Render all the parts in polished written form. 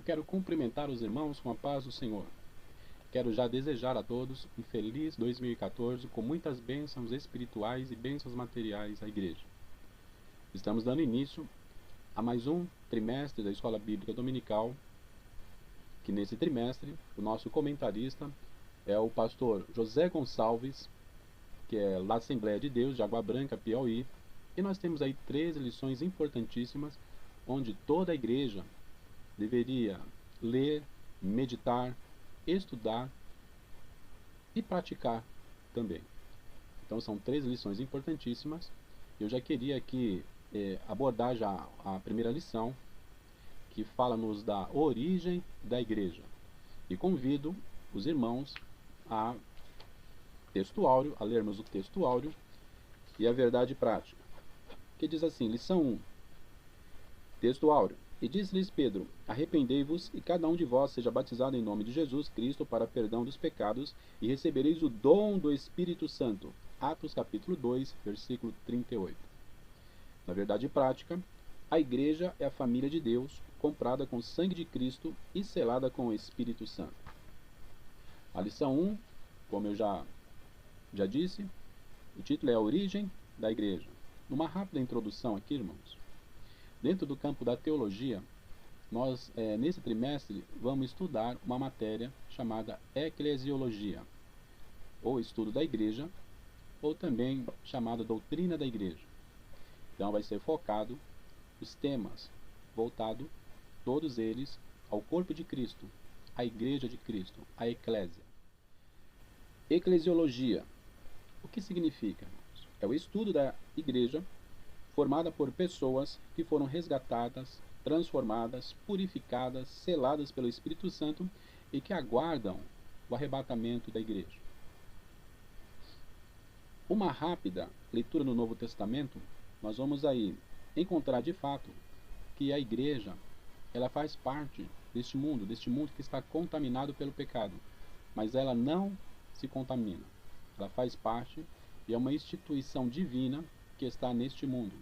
Eu quero cumprimentar os irmãos com a paz do Senhor. Quero já desejar a todos um feliz 2014 com muitas bênçãos espirituais e bênçãos materiais à igreja. Estamos dando início a mais um trimestre da Escola Bíblica Dominical, que nesse trimestre o nosso comentarista é o pastor José Gonçalves, que é da Assembleia de Deus de Água Branca, Piauí, e nós temos aí 13 lições importantíssimas, onde toda a igreja deveria ler, meditar, estudar e praticar também. Então são 3 lições importantíssimas. Eu já queria aqui abordar já a primeira lição, que fala-nos da origem da igreja. E convido os irmãos a lermos o texto áureo e a verdade prática, que diz assim, lição 1, texto áureo. E disse-lhes Pedro, arrependei-vos, e cada um de vós seja batizado em nome de Jesus Cristo para perdão dos pecados, e recebereis o dom do Espírito Santo. Atos capítulo 2, versículo 38. Na verdade prática, a igreja é a família de Deus, comprada com o sangue de Cristo e selada com o Espírito Santo. A lição 1, como eu já disse, o título é a origem da igreja. Numa rápida introdução aqui, irmãos, dentro do campo da teologia, nós, nesse trimestre, vamos estudar uma matéria chamada eclesiologia, ou estudo da igreja, ou também chamada doutrina da igreja. Então vai ser focado os temas voltados, todos eles, ao corpo de Cristo, à igreja de Cristo, à eclésia. Eclesiologia. O que significa? É o estudo da igreja formada por pessoas que foram resgatadas, transformadas, purificadas, seladas pelo Espírito Santo e que aguardam o arrebatamento da igreja. Uma rápida leitura no Novo Testamento, nós vamos aí encontrar de fato que a igreja, ela faz parte deste mundo que está contaminado pelo pecado, mas ela não se contamina. Ela faz parte e é uma instituição divina que está neste mundo,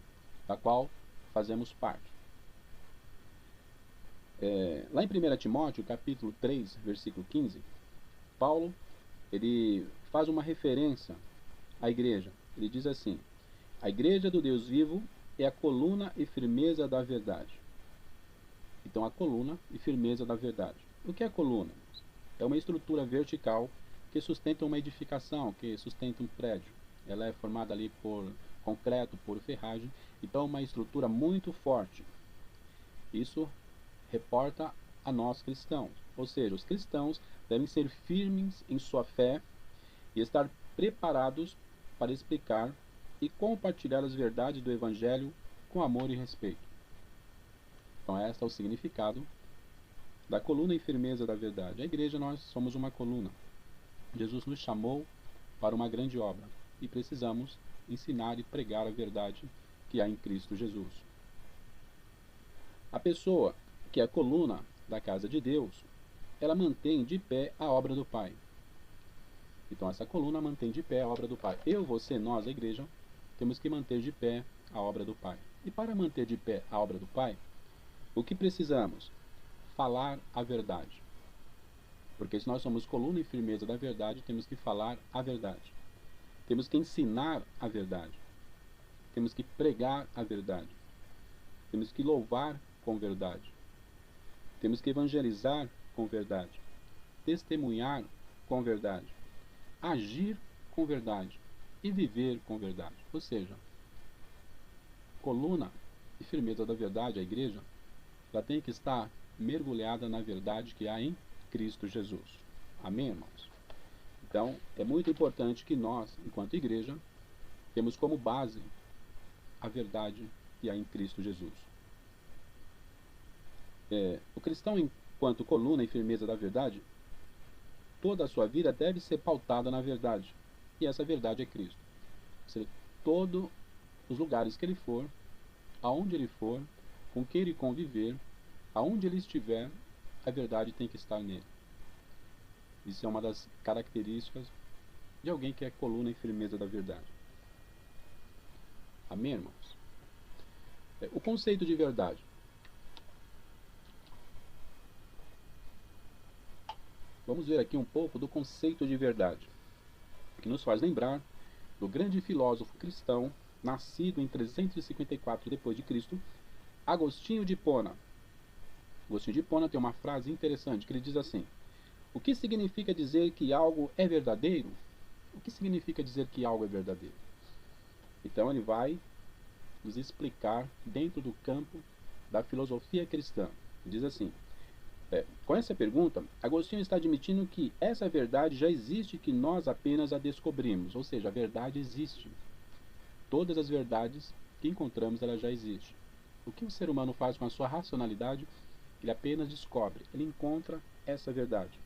da qual fazemos parte. Lá em 1 Timóteo, capítulo 3, versículo 15, Paulo ele faz uma referência à igreja. Ele diz assim, a igreja do Deus vivo é a coluna e firmeza da verdade. Então, a coluna e firmeza da verdade. O que é a coluna? É uma estrutura vertical que sustenta uma edificação, que sustenta um prédio. Ela é formada ali por concreto, por ferragem, então é uma estrutura muito forte. Isso reporta a nós cristãos, ou seja, os cristãos devem ser firmes em sua fé e estar preparados para explicar e compartilhar as verdades do Evangelho com amor e respeito. Então este é o significado da coluna e firmeza da verdade. A igreja, nós somos uma coluna. Jesus nos chamou para uma grande obra e precisamos ensinar e pregar a verdade que há em Cristo Jesus. A pessoa que é a coluna da casa de Deus, ela mantém de pé a obra do Pai. Então essa coluna mantém de pé a obra do Pai. Eu, você, nós, a igreja, temos que manter de pé a obra do Pai. E para manter de pé a obra do Pai, o que precisamos? Falar a verdade. Porque se nós somos coluna e firmeza da verdade, temos que falar a verdade. Temos que ensinar a verdade. Temos que pregar a verdade. Temos que louvar com verdade. Temos que evangelizar com verdade. Testemunhar com verdade. Agir com verdade. E viver com verdade. Ou seja, coluna e firmeza da verdade, a igreja, ela tem que estar mergulhada na verdade que há em Cristo Jesus. Amém, irmãos? Então, é muito importante que nós, enquanto igreja, temos como base a verdade que há em Cristo Jesus. O cristão, enquanto coluna e firmeza da verdade, toda a sua vida deve ser pautada na verdade. E essa verdade é Cristo. Ou seja, todos os lugares que ele for, aonde ele for, com quem ele conviver, aonde ele estiver, a verdade tem que estar nele. Isso é uma das características de alguém que é coluna e firmeza da verdade. Amém, irmãos? O conceito de verdade. vamos ver aqui um pouco do conceito de verdade, que nos faz lembrar do grande filósofo cristão, nascido em 354 d.C., Agostinho de Hipona. Agostinho de Hipona tem uma frase interessante que ele diz assim: o que significa dizer que algo é verdadeiro? O que significa dizer que algo é verdadeiro? Então ele vai nos explicar dentro do campo da filosofia cristã. Ele diz assim: com essa pergunta, Agostinho está admitindo que essa verdade já existe e que nós apenas a descobrimos. Ou seja, a verdade existe. Todas as verdades que encontramos, ela já existe. O que o ser humano faz com a sua racionalidade? Ele apenas descobre, ele encontra essa verdade.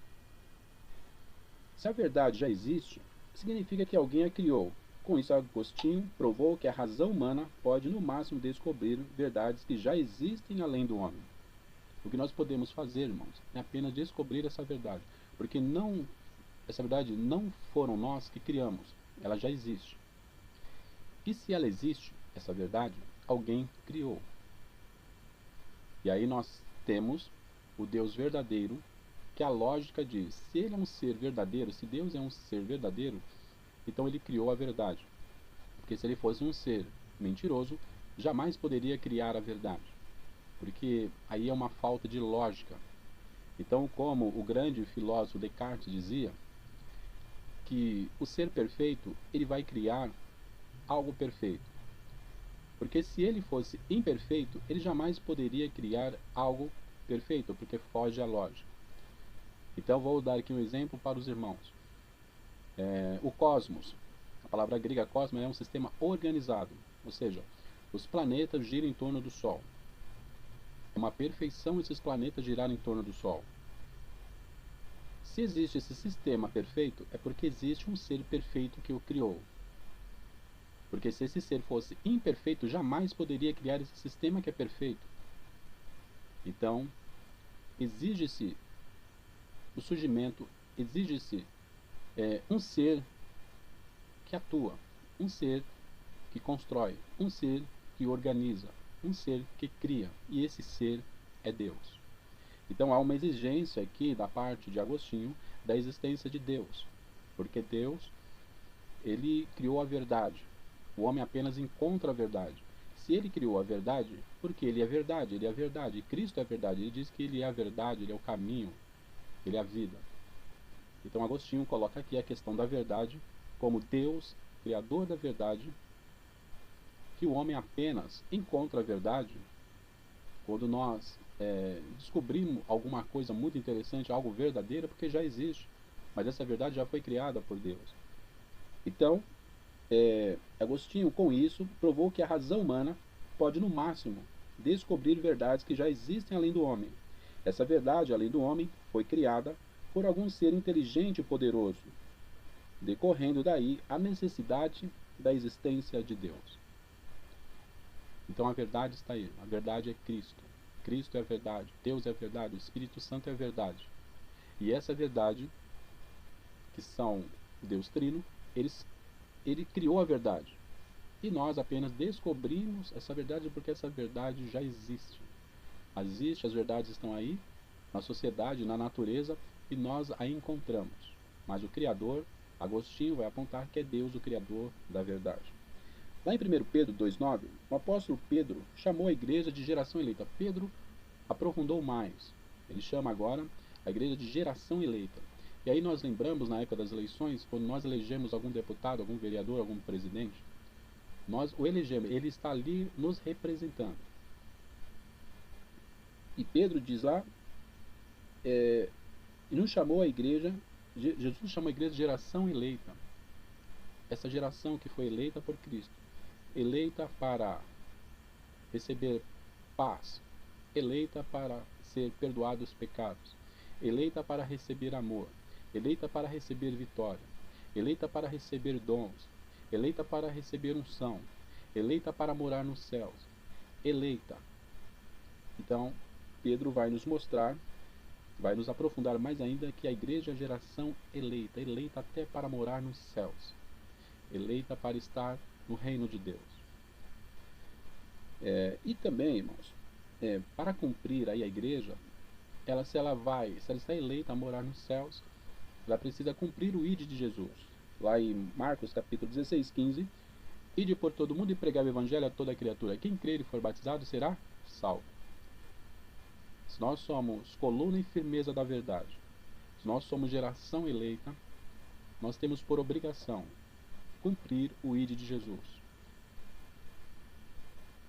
Se a verdade já existe, significa que alguém a criou. Com isso, Agostinho provou que a razão humana pode, no máximo, descobrir verdades que já existem além do homem. O que nós podemos fazer, irmãos, é apenas descobrir essa verdade. Porque essa verdade não foram nós que criamos, ela já existe. E se ela existe, essa verdade, alguém criou. E aí nós temos o Deus verdadeiro, que a lógica diz: se ele é um ser verdadeiro, se Deus é um ser verdadeiro, então ele criou a verdade. Porque se ele fosse um ser mentiroso, jamais poderia criar a verdade. Porque aí é uma falta de lógica. Então, como o grande filósofo Descartes dizia, que o ser perfeito, ele vai criar algo perfeito. Porque se ele fosse imperfeito, ele jamais poderia criar algo perfeito, porque foge à lógica. Então vou dar aqui um exemplo para os irmãos. O cosmos, a palavra grega cosmos é um sistema organizado, ou seja, os planetas giram em torno do Sol. É uma perfeição esses planetas girarem em torno do Sol. Se existe esse sistema perfeito, é porque existe um ser perfeito que o criou. Porque se esse ser fosse imperfeito, jamais poderia criar esse sistema que é perfeito. Então, exige-se o surgimento, exige-se um ser que atua, um ser que constrói, um ser que organiza, um ser que cria. E esse ser é Deus. Então há uma exigência aqui da parte de Agostinho da existência de Deus. Porque Deus, ele criou a verdade. O homem apenas encontra a verdade. Se ele criou a verdade, porque ele é verdade, ele é a verdade. E Cristo é a verdade. Ele diz que ele é a verdade, ele é o caminho, ele é a vida. Então Agostinho coloca aqui a questão da verdade como Deus, criador da verdade, que o homem apenas encontra a verdade quando nós descobrimos alguma coisa muito interessante, algo verdadeiro, porque já existe. Mas essa verdade já foi criada por Deus. Então, Agostinho, com isso, provou que a razão humana pode, no máximo, descobrir verdades que já existem além do homem. Essa verdade, além do homem, foi criada por algum ser inteligente e poderoso, decorrendo daí a necessidade da existência de Deus. Então a verdade está aí, a verdade é Cristo. Cristo é a verdade, Deus é a verdade, o Espírito Santo é a verdade. E essa verdade, que são Deus Trino, ele criou a verdade. E nós apenas descobrimos essa verdade porque essa verdade já existe. As verdades estão aí, na sociedade, na natureza, e nós a encontramos. Mas o Criador, Agostinho, vai apontar que é Deus o Criador da verdade. Lá em 1 Pedro 2,9, o apóstolo Pedro chamou a igreja de geração eleita. Pedro aprofundou mais. Ele chama agora a igreja de geração eleita. E aí nós lembramos, na época das eleições, quando nós elegemos algum deputado, algum vereador, algum presidente, nós o elegemos, ele está ali nos representando. E Pedro diz lá, e nos chamou a igreja, Jesus chamou a igreja de geração eleita. Essa geração que foi eleita por Cristo. Eleita para receber paz, eleita para ser perdoado os pecados, eleita para receber amor, eleita para receber vitória, eleita para receber dons, eleita para receber unção, eleita para morar nos céus, eleita. Então, Pedro vai nos mostrar, vai nos aprofundar mais ainda que a igreja é a geração eleita, eleita até para morar nos céus, eleita para estar no reino de Deus. E também, irmãos, para cumprir aí a igreja, se ela está eleita a morar nos céus, ela precisa cumprir o ide de Jesus. Lá em Marcos capítulo 16, 15, ide por todo mundo e pregar o evangelho a toda criatura. Quem crer e for batizado será salvo. Se nós somos coluna e firmeza da verdade, se nós somos geração eleita, nós temos por obrigação cumprir o ide de Jesus.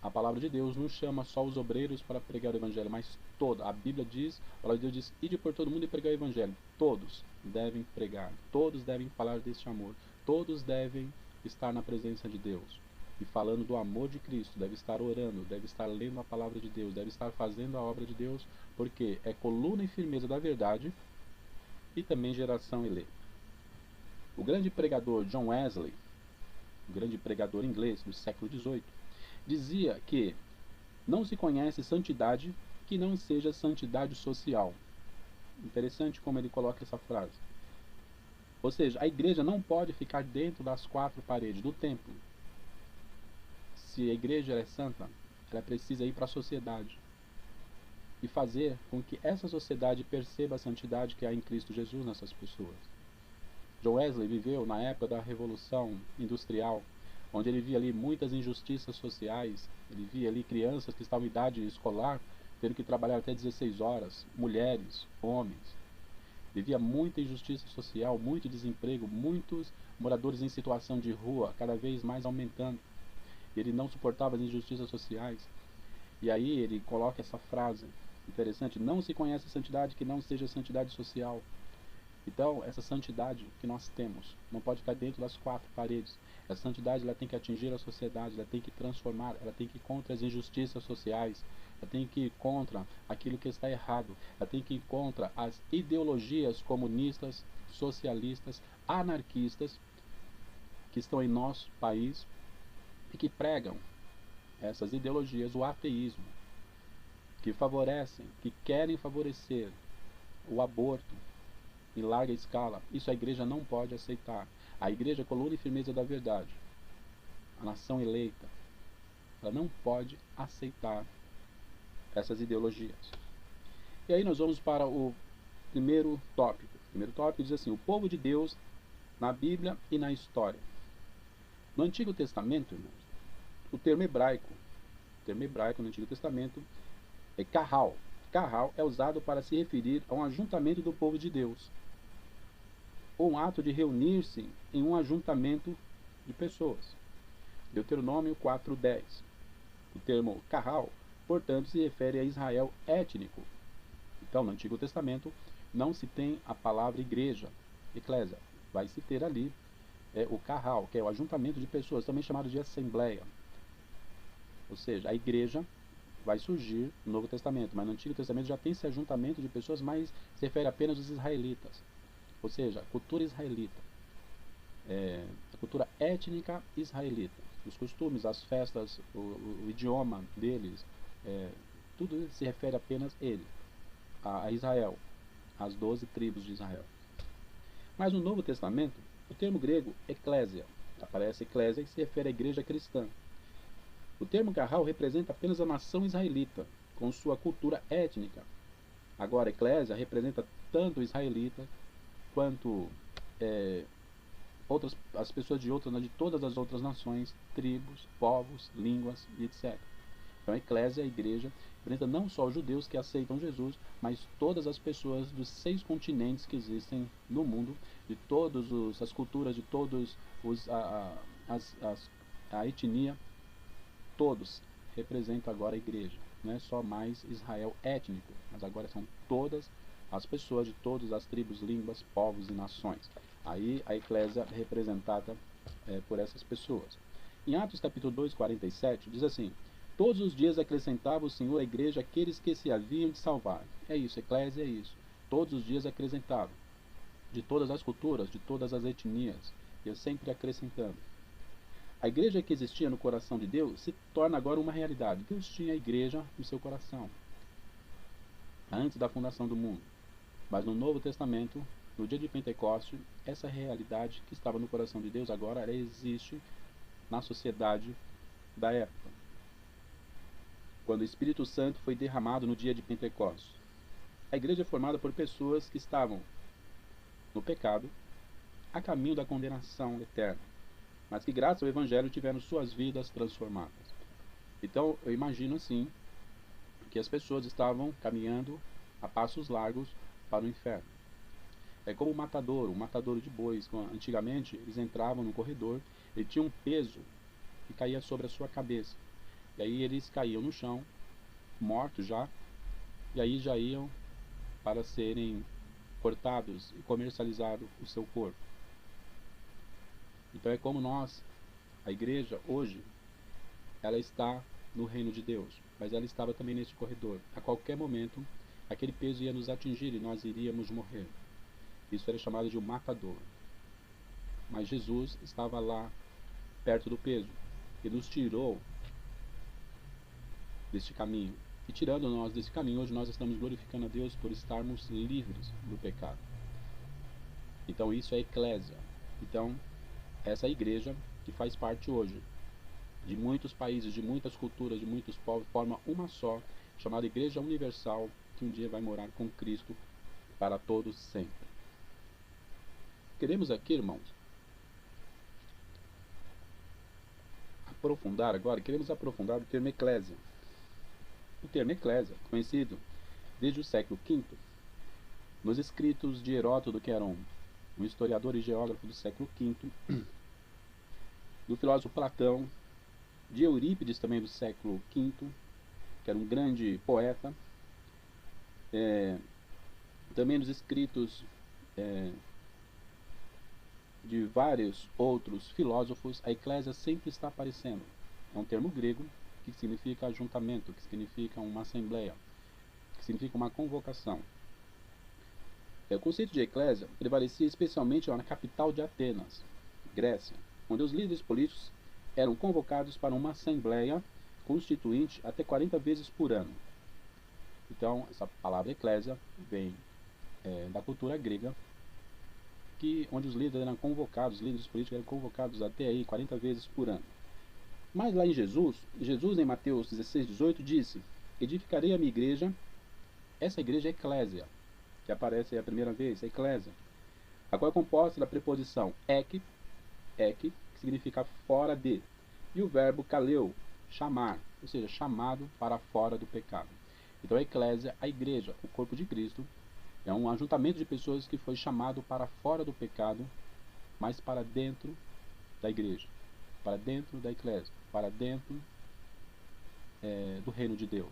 A palavra de Deus não chama só os obreiros para pregar o evangelho, mas toda. A Bíblia diz, a palavra de Deus diz, ide por todo mundo e pregar o evangelho. Todos devem pregar, todos devem falar deste amor, todos devem estar na presença de Deus. E falando do amor de Cristo, deve estar orando, deve estar lendo a palavra de Deus, deve estar fazendo a obra de Deus, porque é coluna e firmeza da verdade e também geração eleita. O grande pregador John Wesley, o grande pregador inglês do século XVIII, dizia que não se conhece santidade que não seja santidade social. Interessante como ele coloca essa frase. Ou seja, a igreja não pode ficar dentro das quatro paredes do templo. Se a igreja é santa, ela precisa ir para a sociedade e fazer com que essa sociedade perceba a santidade que há em Cristo Jesus nessas pessoas. John Wesley viveu na época da Revolução Industrial, onde ele via ali muitas injustiças sociais. Ele via ali crianças que estavam em idade escolar tendo que trabalhar até 16 horas, mulheres, homens. Ele via muita injustiça social, muito desemprego, muitos moradores em situação de rua, cada vez mais aumentando. Ele não suportava as injustiças sociais. E aí ele coloca essa frase interessante: não se conhece santidade que não seja santidade social. Então, essa santidade que nós temos não pode ficar dentro das quatro paredes. Essa santidade ela tem que atingir a sociedade, ela tem que transformar, ela tem que ir contra as injustiças sociais, ela tem que ir contra aquilo que está errado, ela tem que ir contra as ideologias comunistas, socialistas, anarquistas que estão em nosso país e que pregam essas ideologias, o ateísmo, que favorecem, que querem favorecer o aborto em larga escala. Isso a igreja não pode aceitar. A igreja é coluna e firmeza da verdade, a nação eleita, ela não pode aceitar essas ideologias. E aí nós vamos para o primeiro tópico. O primeiro tópico diz assim: o povo de Deus na Bíblia e na história. No Antigo Testamento, irmãos, o termo hebraico no Antigo Testamento é kahal. Kahal é usado para se referir a um ajuntamento do povo de Deus, ou um ato de reunir-se em um ajuntamento de pessoas. Deuteronômio 4:10. O termo kahal, portanto, se refere a Israel étnico. Então, no Antigo Testamento, não se tem a palavra igreja, eclésia. Vai se ter ali o kahal, que é o ajuntamento de pessoas, também chamado de assembleia. Ou seja, a igreja vai surgir no Novo Testamento, mas no Antigo Testamento já tem esse ajuntamento de pessoas, mas se refere apenas aos israelitas. Ou seja, a cultura israelita, a cultura étnica israelita, os costumes, as festas, o idioma deles, tudo se refere apenas a Israel, as 12 tribos de Israel. Mas no Novo Testamento, o termo grego eclésia, aparece eclésia e se refere à igreja cristã. O termo kahal representa apenas a nação israelita, com sua cultura étnica. Agora, eclésia representa tanto o israelita quanto as pessoas de todas as outras nações, tribos, povos, línguas e etc. Então, a eclésia, a igreja, representa não só os judeus que aceitam Jesus, mas todas as pessoas dos 6 continentes que existem no mundo, de todas as culturas, de todos a etnia, todos representam agora a igreja. Não é só mais Israel étnico, mas agora são todas as pessoas de todas as tribos, línguas, povos e nações. Aí a eclésia é representada por essas pessoas. Em Atos capítulo 2, 47, diz assim: todos os dias acrescentava o Senhor à igreja aqueles que se haviam de salvar. É isso, eclésia é isso. Todos os dias acrescentava. De todas as culturas, de todas as etnias. Eu sempre acrescentando. A igreja que existia no coração de Deus se torna agora uma realidade. Deus tinha a igreja no seu coração, antes da fundação do mundo. Mas no Novo Testamento, no dia de Pentecostes, essa realidade que estava no coração de Deus agora ela existe na sociedade da época. Quando o Espírito Santo foi derramado no dia de Pentecostes. A igreja é formada por pessoas que estavam no pecado, a caminho da condenação eterna, mas que graças ao Evangelho tiveram suas vidas transformadas. Então eu imagino assim que as pessoas estavam caminhando a passos largos para o inferno. É como um matadouro de bois. Antigamente eles entravam no corredor e tinha um peso que caía sobre a sua cabeça. E aí eles caíam no chão, mortos já, e aí já iam para serem cortados e comercializado o seu corpo. Então é como nós, a igreja hoje, ela está no reino de Deus, mas ela estava também neste corredor. A qualquer momento, aquele peso ia nos atingir e nós iríamos morrer. Isso era chamado de um matador. Mas Jesus estava lá, perto do peso, e nos tirou deste caminho. E tirando nós desse caminho, hoje nós estamos glorificando a Deus por estarmos livres do pecado. Então isso é eclésia. Então, essa igreja que faz parte hoje de muitos países, de muitas culturas, de muitos povos, forma uma só, chamada Igreja Universal, que um dia vai morar com Cristo para todos sempre. Queremos aqui, irmãos, queremos aprofundar o termo eclésia. O termo eclésia, conhecido desde o século V, nos escritos de Heródoto, que era um historiador e geógrafo do século V, do filósofo Platão, de Eurípides, também do século V, que era um grande poeta, também nos escritos de vários outros filósofos, a eclésia sempre está aparecendo. É um termo grego que significa ajuntamento, que significa uma assembleia, que significa uma convocação. O conceito de eclésia prevalecia especialmente na capital de Atenas, Grécia, onde os líderes políticos eram convocados para uma assembleia constituinte até 40 vezes por ano. Então, essa palavra eclésia vem da cultura grega, onde os líderes eram convocados, os líderes políticos eram convocados até aí 40 vezes por ano. Mas lá em Jesus em Mateus 16:18 disse: edificarei a minha igreja. Essa igreja é eclésia, que aparece aí a primeira vez, a eclésia, a qual é composta da preposição ek, que significa fora de, e o verbo kaleu, chamar, ou seja, chamado para fora do pecado. Então a eclésia, a igreja, o corpo de Cristo, é um ajuntamento de pessoas que foi chamado para fora do pecado, mas para dentro da igreja, para dentro da eclésia, para dentro do reino de Deus.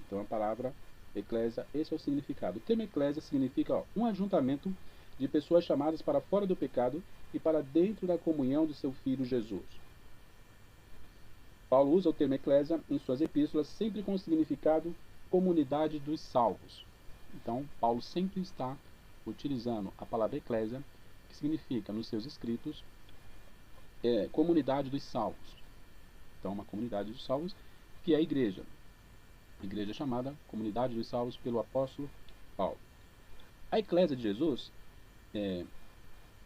Então a palavra eclésia, esse é o significado. O termo eclésia significa um ajuntamento de pessoas chamadas para fora do pecado e para dentro da comunhão do seu Filho Jesus. Paulo usa o termo eclésia em suas epístolas sempre com o significado comunidade dos salvos. Então, Paulo sempre está utilizando a palavra eclésia, que significa, nos seus escritos, comunidade dos salvos. Então, uma comunidade dos salvos, que é a igreja. A igreja chamada Comunidade dos Salvos pelo apóstolo Paulo. A eclésia de Jesus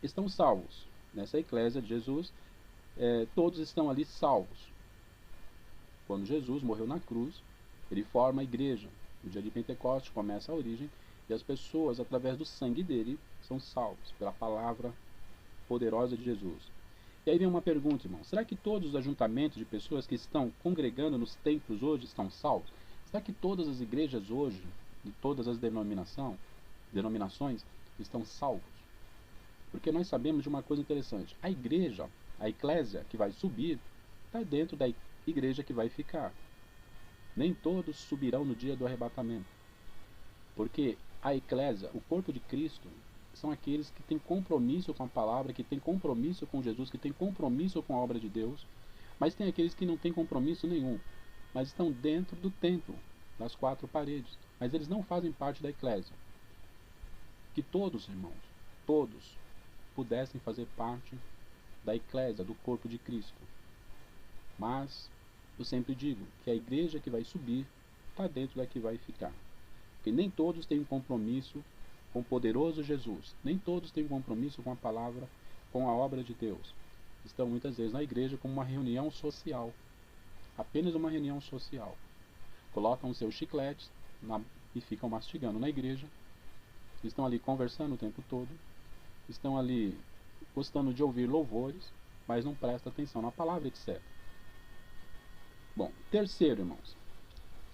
estão salvos. Nessa eclésia de Jesus, todos estão ali salvos. Quando Jesus morreu na cruz, ele forma a igreja. No dia de Pentecostes começa a origem, e as pessoas, através do sangue dele, são salvos pela palavra poderosa de Jesus. E aí vem uma pergunta, irmão: será que todos os ajuntamentos de pessoas que estão congregando nos templos hoje estão salvos? Será que todas as igrejas hoje, de todas as denominações, estão salvos? Porque nós sabemos de uma coisa interessante: a igreja, a eclésia que vai subir, está dentro da igreja que vai ficar. Nem todos subirão no dia do arrebatamento. Porque a eclésia, o corpo de Cristo, são aqueles que têm compromisso com a palavra, que têm compromisso com Jesus, que têm compromisso com a obra de Deus, mas tem aqueles que não têm compromisso nenhum, mas estão dentro do templo, das quatro paredes, mas eles não fazem parte da eclésia. Que todos, irmãos, todos pudessem fazer parte da eclésia, do corpo de Cristo. Mas eu sempre digo que a igreja que vai subir está dentro da que vai ficar. Porque nem todos têm um compromisso com o poderoso Jesus. Nem todos têm um compromisso com a palavra, com a obra de Deus. Estão muitas vezes na igreja como uma reunião social. Apenas uma reunião social. Colocam os seus chicletes e ficam mastigando na igreja. Estão ali conversando o tempo todo, estão ali gostando de ouvir louvores, mas não prestam atenção na palavra, etc. Bom, terceiro, irmãos,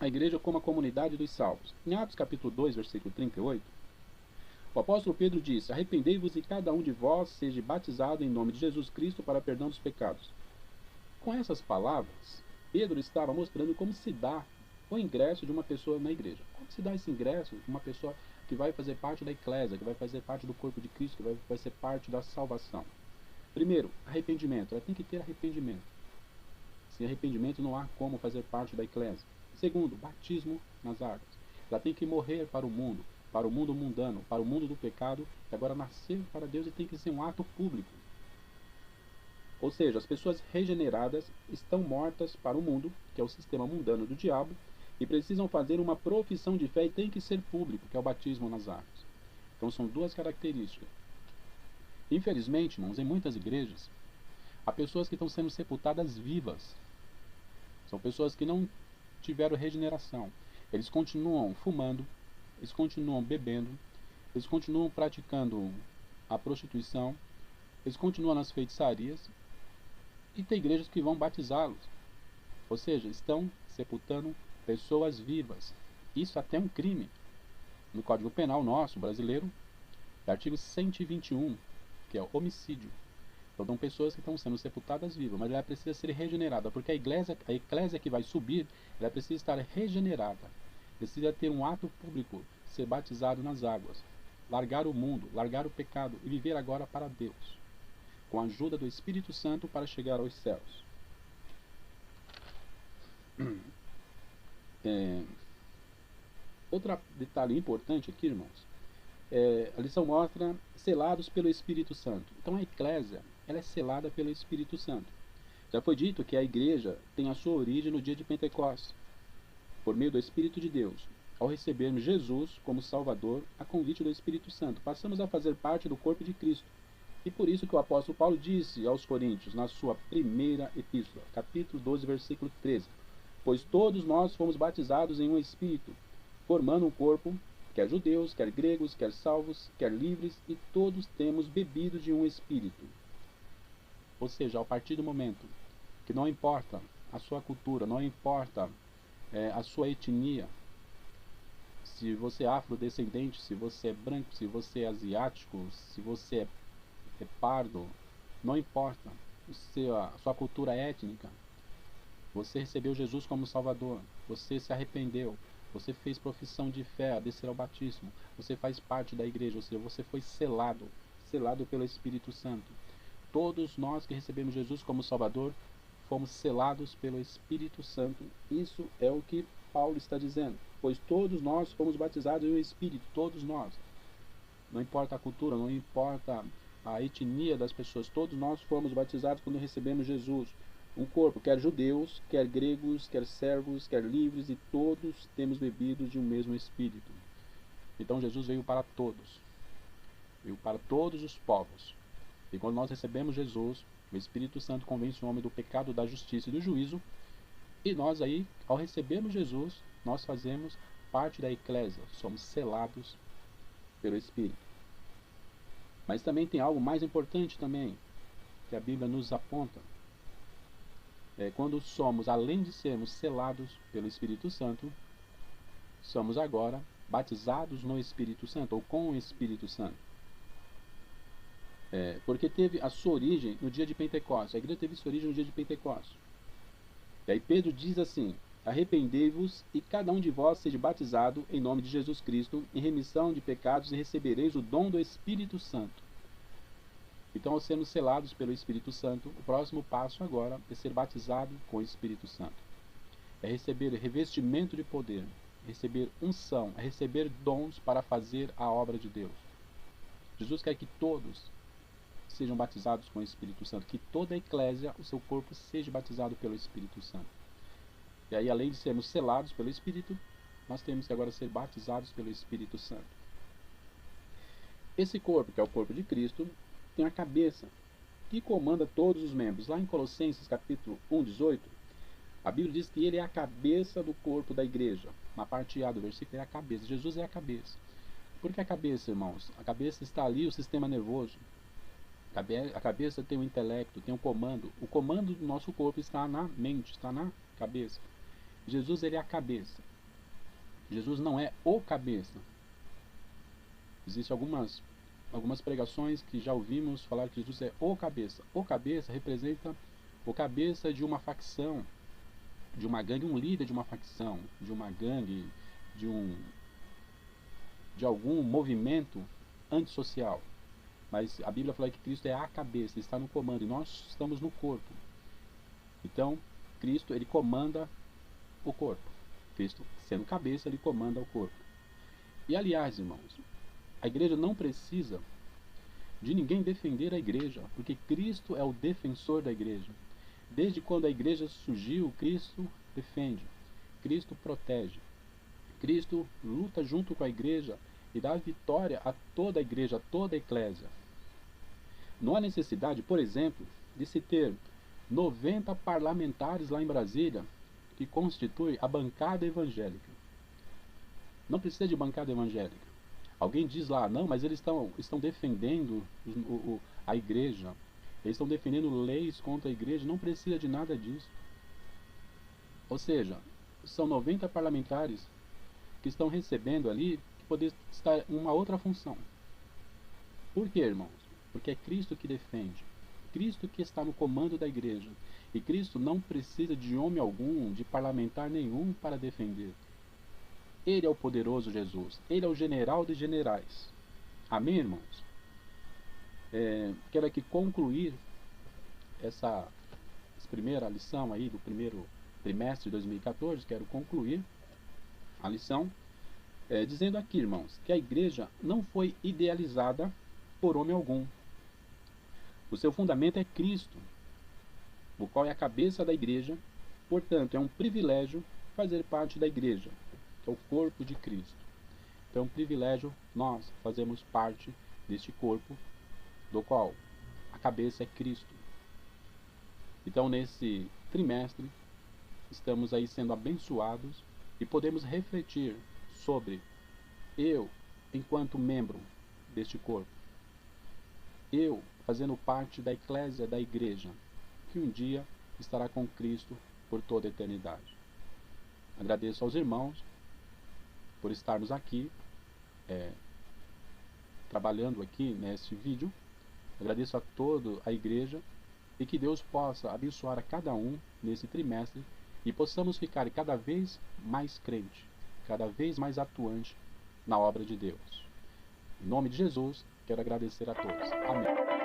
a igreja como a comunidade dos salvos. Em Atos capítulo 2, versículo 38, o apóstolo Pedro disse: arrependei-vos e cada um de vós seja batizado em nome de Jesus Cristo para perdão dos pecados. Com essas palavras, Pedro estava mostrando como se dá o ingresso de uma pessoa na igreja. Como se dá esse ingresso de uma pessoa que vai fazer parte da eclésia, que vai fazer parte do corpo de Cristo, que vai ser parte da salvação. Primeiro, arrependimento. Ela tem que ter arrependimento. Sem arrependimento não há como fazer parte da eclésia. Segundo, batismo nas águas. Ela tem que morrer para o mundo mundano, para o mundo do pecado, e agora nascer para Deus, e tem que ser um ato público. Ou seja, as pessoas regeneradas estão mortas para o mundo, que é o sistema mundano do diabo, e precisam fazer uma profissão de fé e tem que ser público, que é o batismo nas águas. Então são duas características. Infelizmente, irmãos, em muitas igrejas, há pessoas que estão sendo sepultadas vivas. São pessoas que não tiveram regeneração. Eles continuam fumando, eles continuam bebendo, eles continuam praticando a prostituição, eles continuam nas feitiçarias, e tem igrejas que vão batizá-los. Ou seja, estão sepultando pessoas vivas. Isso até é um crime. No Código Penal nosso, brasileiro, é o artigo 121, que é o homicídio. Então são pessoas que estão sendo sepultadas vivas, mas ela precisa ser regenerada, porque a eclésia que vai subir, ela precisa estar regenerada. Precisa ter um ato público, ser batizado nas águas, largar o mundo, largar o pecado e viver agora para Deus, com a ajuda do Espírito Santo para chegar aos céus. Outro detalhe importante aqui, irmãos, a lição mostra selados pelo Espírito Santo. Então a eclésia, ela é selada pelo Espírito Santo. Já foi dito que a igreja tem a sua origem no dia de Pentecostes, por meio do Espírito de Deus. Ao recebermos Jesus como Salvador, a convite do Espírito Santo, passamos a fazer parte do corpo de Cristo. E por isso que o apóstolo Paulo disse aos Coríntios, na sua primeira epístola, capítulo 12, versículo 13: pois todos nós fomos batizados em um Espírito, formando um corpo, quer judeus, quer gregos, quer salvos, quer livres, e todos temos bebido de um Espírito. Ou seja, a partir do momento que não importa a sua cultura, não importa a sua etnia, se você é afrodescendente, se você é branco, se você é asiático, se você é pardo, não importa a sua cultura étnica, você recebeu Jesus como Salvador, você se arrependeu, você fez profissão de fé, descer ao batismo, você faz parte da igreja, ou seja, você foi selado pelo Espírito Santo. Todos nós que recebemos Jesus como Salvador, fomos selados pelo Espírito Santo. Isso é o que Paulo está dizendo. Pois todos nós fomos batizados em um Espírito, todos nós. Não importa a cultura, não importa a etnia das pessoas, todos nós fomos batizados quando recebemos Jesus. Um corpo, quer judeus, quer gregos, quer servos, quer livres, e todos temos bebido de um mesmo Espírito. Então Jesus veio para todos os povos. E quando nós recebemos Jesus, o Espírito Santo convence o homem do pecado, da justiça e do juízo, e nós aí, ao recebermos Jesus, nós fazemos parte da eclésia, somos selados pelo Espírito. Mas também tem algo mais importante também, que a Bíblia nos aponta. Quando somos, além de sermos selados pelo Espírito Santo, somos agora batizados no Espírito Santo, ou com o Espírito Santo. Porque teve a sua origem no dia de Pentecostes. A igreja teve sua origem no dia de Pentecostes. E aí Pedro diz assim: arrependei-vos e cada um de vós seja batizado em nome de Jesus Cristo, em remissão de pecados, e recebereis o dom do Espírito Santo. Então, ao sermos selados pelo Espírito Santo, o próximo passo agora é ser batizado com o Espírito Santo. É receber revestimento de poder, receber unção, é receber dons para fazer a obra de Deus. Jesus quer que todos sejam batizados com o Espírito Santo, que toda a eclésia, o seu corpo, seja batizado pelo Espírito Santo. E aí, além de sermos selados pelo Espírito, nós temos que agora ser batizados pelo Espírito Santo. Esse corpo, que é o corpo de Cristo, tem a cabeça, que comanda todos os membros. Lá em Colossenses capítulo 1, 18, a Bíblia diz que ele é a cabeça do corpo da igreja. Na parte A do versículo é a cabeça. Jesus é a cabeça. Por que a cabeça, irmãos? A cabeça está ali, o sistema nervoso. A cabeça tem o intelecto, tem o comando. O comando do nosso corpo está na mente, está na cabeça. Jesus, ele é a cabeça. Jesus não é o cabeça. Existem algumas pregações que já ouvimos falar que Jesus é o cabeça. O cabeça representa o cabeça de uma facção, de uma gangue, um líder de uma facção, de uma gangue, de algum movimento antissocial. Mas a Bíblia fala que Cristo é a cabeça, está no comando, e nós estamos no corpo. Então, Cristo, ele comanda o corpo. Cristo, sendo cabeça, ele comanda o corpo. E aliás, irmãos, a igreja não precisa de ninguém defender a igreja, porque Cristo é o defensor da igreja. Desde quando a igreja surgiu, Cristo defende, Cristo protege, Cristo luta junto com a igreja e dá vitória a toda a igreja, a toda a eclésia. Não há necessidade, por exemplo, de se ter 90 parlamentares lá em Brasília que constituem a bancada evangélica. Não precisa de bancada evangélica. Alguém diz lá, não, mas eles estão defendendo a igreja. Eles estão defendendo leis contra a igreja. Não precisa de nada disso. Ou seja, são 90 parlamentares que estão recebendo ali que poder estar em uma outra função. Por quê, irmãos? Porque é Cristo que defende. Cristo que está no comando da igreja. E Cristo não precisa de homem algum, de parlamentar nenhum para defender. Ele é o poderoso Jesus. Ele é o general de generais. Amém, irmãos? Quero aqui concluir essa primeira lição aí do primeiro trimestre de 2014. Quero concluir a lição dizendo aqui, irmãos, que a igreja não foi idealizada por homem algum. O seu fundamento é Cristo, o qual é a cabeça da igreja. Portanto, é um privilégio fazer parte da igreja, que é o corpo de Cristo. Então é um privilégio nós fazermos parte deste corpo, do qual a cabeça é Cristo. Então nesse trimestre estamos aí sendo abençoados e podemos refletir sobre eu enquanto membro deste corpo, eu fazendo parte da eclésia da igreja, que um dia estará com Cristo por toda a eternidade. Agradeço aos irmãos por estarmos aqui, trabalhando aqui neste vídeo. Agradeço a toda a igreja e que Deus possa abençoar a cada um nesse trimestre e possamos ficar cada vez mais crente, cada vez mais atuante na obra de Deus. Em nome de Jesus, quero agradecer a todos. Amém.